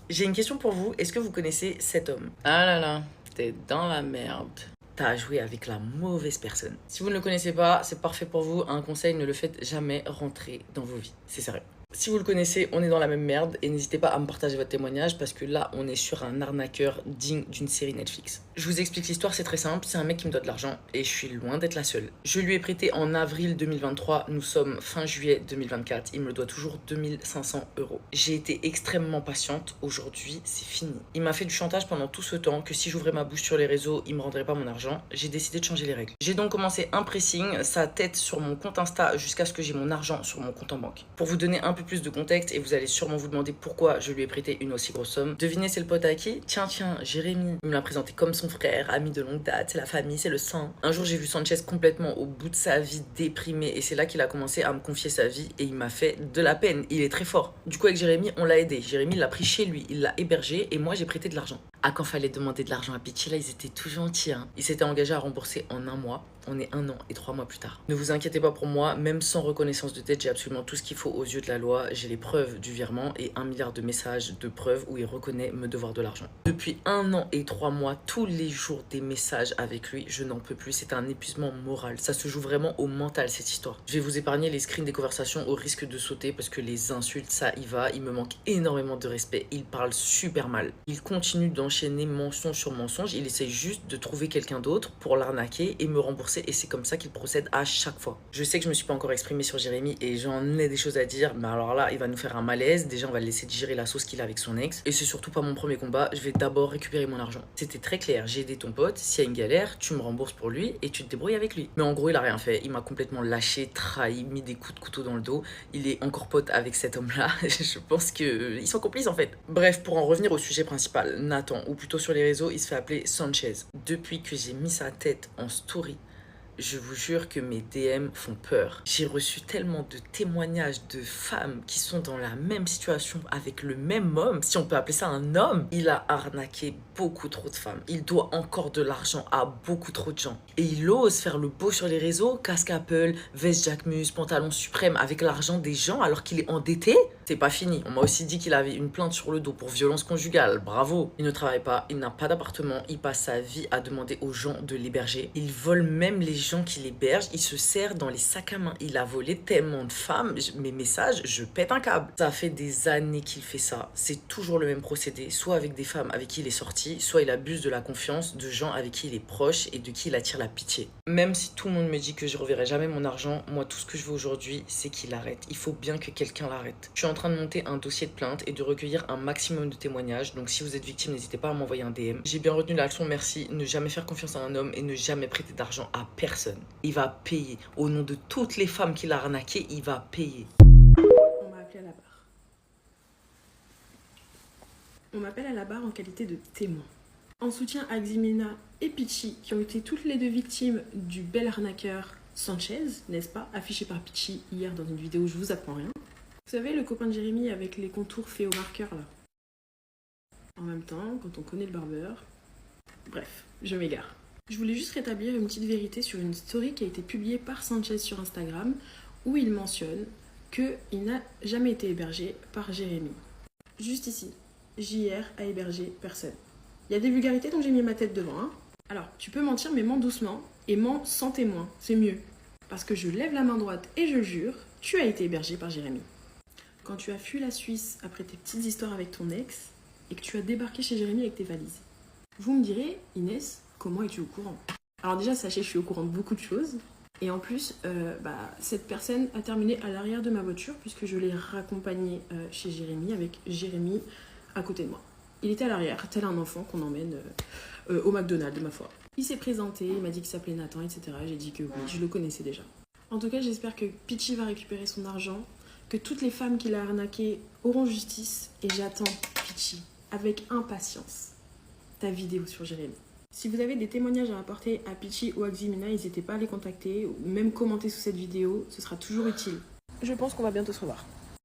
J'ai une question pour vous, est-ce que vous connaissez cet homme? Ah là là, t'es dans la merde. T'as joué avec la mauvaise personne. Si vous ne le connaissez pas, c'est parfait pour vous. Un conseil, ne le faites jamais rentrer dans vos vies. C'est sérieux. Si vous le connaissez, on est dans la même merde et n'hésitez pas à me partager votre témoignage parce que là, on est sur un arnaqueur digne d'une série Netflix. Je vous explique l'histoire, c'est très simple. C'est un mec qui me doit de l'argent et je suis loin d'être la seule. Je lui ai prêté en avril 2023. Nous sommes fin juillet 2024. Il me doit toujours 2500 euros. J'ai été extrêmement patiente. Aujourd'hui, c'est fini. Il m'a fait du chantage pendant tout ce temps que si j'ouvrais ma bouche sur les réseaux, il me rendrait pas mon argent. J'ai décidé de changer les règles. J'ai donc commencé un pressing, sa tête sur mon compte Insta jusqu'à ce que j'ai mon argent sur mon compte en banque. Pour vous donner un peu plus de contexte et vous allez sûrement vous demander pourquoi je lui ai prêté une aussi grosse somme. Devinez c'est le pote à qui? Tiens, Jérémy. Il me l'a présenté comme son frère, ami de longue date, c'est la famille, c'est le sang. Un jour j'ai vu Sanchez complètement au bout de sa vie, déprimé et c'est là qu'il a commencé à me confier sa vie et il m'a fait de la peine. Il est très fort. Du coup avec Jérémy, on l'a aidé. Jérémy l'a pris chez lui, il l'a hébergé et moi j'ai prêté de l'argent. Ah, quand fallait demander de l'argent à Pitchy, là, ils étaient tout gentils. Hein. Ils s'étaient engagés à rembourser en un mois. On est 1 an et 3 mois plus tard. Ne vous inquiétez pas pour moi, même sans reconnaissance de dette, j'ai absolument tout ce qu'il faut aux yeux de la loi. J'ai les preuves du virement et 1 milliard de messages de preuves où il reconnaît me devoir de l'argent. Depuis 1 an et 3 mois, tous les jours des messages avec lui, je n'en peux plus. C'est un épuisement moral. Ça se joue vraiment au mental, cette histoire. Je vais vous épargner les screens des conversations au risque de sauter parce que les insultes, ça y va. Il me manque énormément de respect. Il parle super mal. Il continue d'enchaîner mensonge sur mensonge. Il essaie juste de trouver quelqu'un d'autre pour l'arnaquer et me rembourser. Et c'est comme ça qu'il procède à chaque fois. Je sais que je me suis pas encore exprimée sur Jérémy et j'en ai des choses à dire. Mais alors là, il va nous faire un malaise. Déjà, on va le laisser digérer la sauce qu'il a avec son ex. Et c'est surtout pas mon premier combat. Je vais d'abord récupérer mon argent. C'était très clair. J'ai aidé ton pote. S'il y a une galère, tu me rembourses pour lui et tu te débrouilles avec lui. Mais en gros, il a rien fait. Il m'a complètement lâché, trahi, mis des coups de couteau dans le dos. Il est encore pote avec cet homme-là. Je pense qu'ils sont complices en fait. Bref, pour en revenir au sujet principal, Nathan, ou plutôt sur les réseaux, il se fait appeler Sanchez. Depuis que j'ai mis sa tête en story, je vous jure que mes DM font peur. J'ai reçu tellement de témoignages de femmes qui sont dans la même situation avec le même homme, si on peut appeler ça un homme. Il a arnaqué beaucoup trop de femmes. Il doit encore de l'argent à beaucoup trop de gens. Et il ose faire le beau sur les réseaux, casque Apple, veste Jacquemus, pantalon suprême avec l'argent des gens alors qu'il est endetté. C'est pas fini. On m'a aussi dit qu'il avait une plainte sur le dos pour violence conjugale. Bravo. Il ne travaille pas, il n'a pas d'appartement, il passe sa vie à demander aux gens de l'héberger. Il vole même les gens qui l'hébergent, il se sert dans les sacs à main. Il a volé tellement de femmes, mes messages, je pète un câble. Ça fait des années qu'il fait ça. C'est toujours le même procédé, soit avec des femmes avec qui il est sorti, soit il abuse de la confiance de gens avec qui il est proche et de qui il attire la pitié. Même si tout le monde me dit que je reverrai jamais mon argent, moi tout ce que je veux aujourd'hui, c'est qu'il arrête. Il faut bien que quelqu'un l'arrête. Je suis en train de monter un dossier de plainte et de recueillir un maximum de témoignages. Donc si vous êtes victime, n'hésitez pas à m'envoyer un DM. J'ai bien retenu la leçon, merci. Ne jamais faire confiance à un homme et ne jamais prêter d'argent à personne. Il va payer. Au nom de toutes les femmes qu'il a arnaquées, il va payer. On m'a appelé à la barre. On m'appelle à la barre en qualité de témoin. En soutien à Ximena et Pitchy, qui ont été toutes les deux victimes du bel arnaqueur Sanchez, n'est-ce pas, affiché par Pitchy hier dans une vidéo Je vous apprends rien. Vous savez, le copain de Jérémy avec les contours faits au marqueur là. En même temps, quand on connaît le barbeur. Bref, je m'égare. Je voulais juste rétablir une petite vérité sur une story qui a été publiée par Sanchez sur Instagram où il mentionne qu'il n'a jamais été hébergé par Jérémy. Juste ici, JR a hébergé personne. Il y a des vulgarités donc j'ai mis ma tête devant. Hein. Alors, tu peux mentir mais mens doucement et mens sans témoin, c'est mieux. Parce que je lève la main droite et je jure, tu as été hébergé par Jérémy. Quand tu as fui la Suisse après tes petites histoires avec ton ex et que tu as débarqué chez Jérémy avec tes valises. Vous me direz, Inès, comment es-tu au courant? Alors déjà, sachez, je suis au courant de beaucoup de choses. Et en plus, cette personne a terminé à l'arrière de ma voiture puisque je l'ai raccompagné chez Jérémy avec Jérémy à côté de moi. Il était à l'arrière, tel un enfant qu'on emmène au McDonald's, ma foi. Il s'est présenté, il m'a dit qu'il s'appelait Nathan, etc. J'ai dit que oui, je le connaissais déjà. En tout cas, j'espère que Pitchy va récupérer son argent, que toutes les femmes qu'il a arnaquées auront justice. Et j'attends, Pitchy, avec impatience, ta vidéo sur Jérémy. Si vous avez des témoignages à apporter à Pitchy ou à Ximena, n'hésitez pas à les contacter ou même commenter sous cette vidéo, ce sera toujours utile. Je pense qu'on va bientôt se revoir.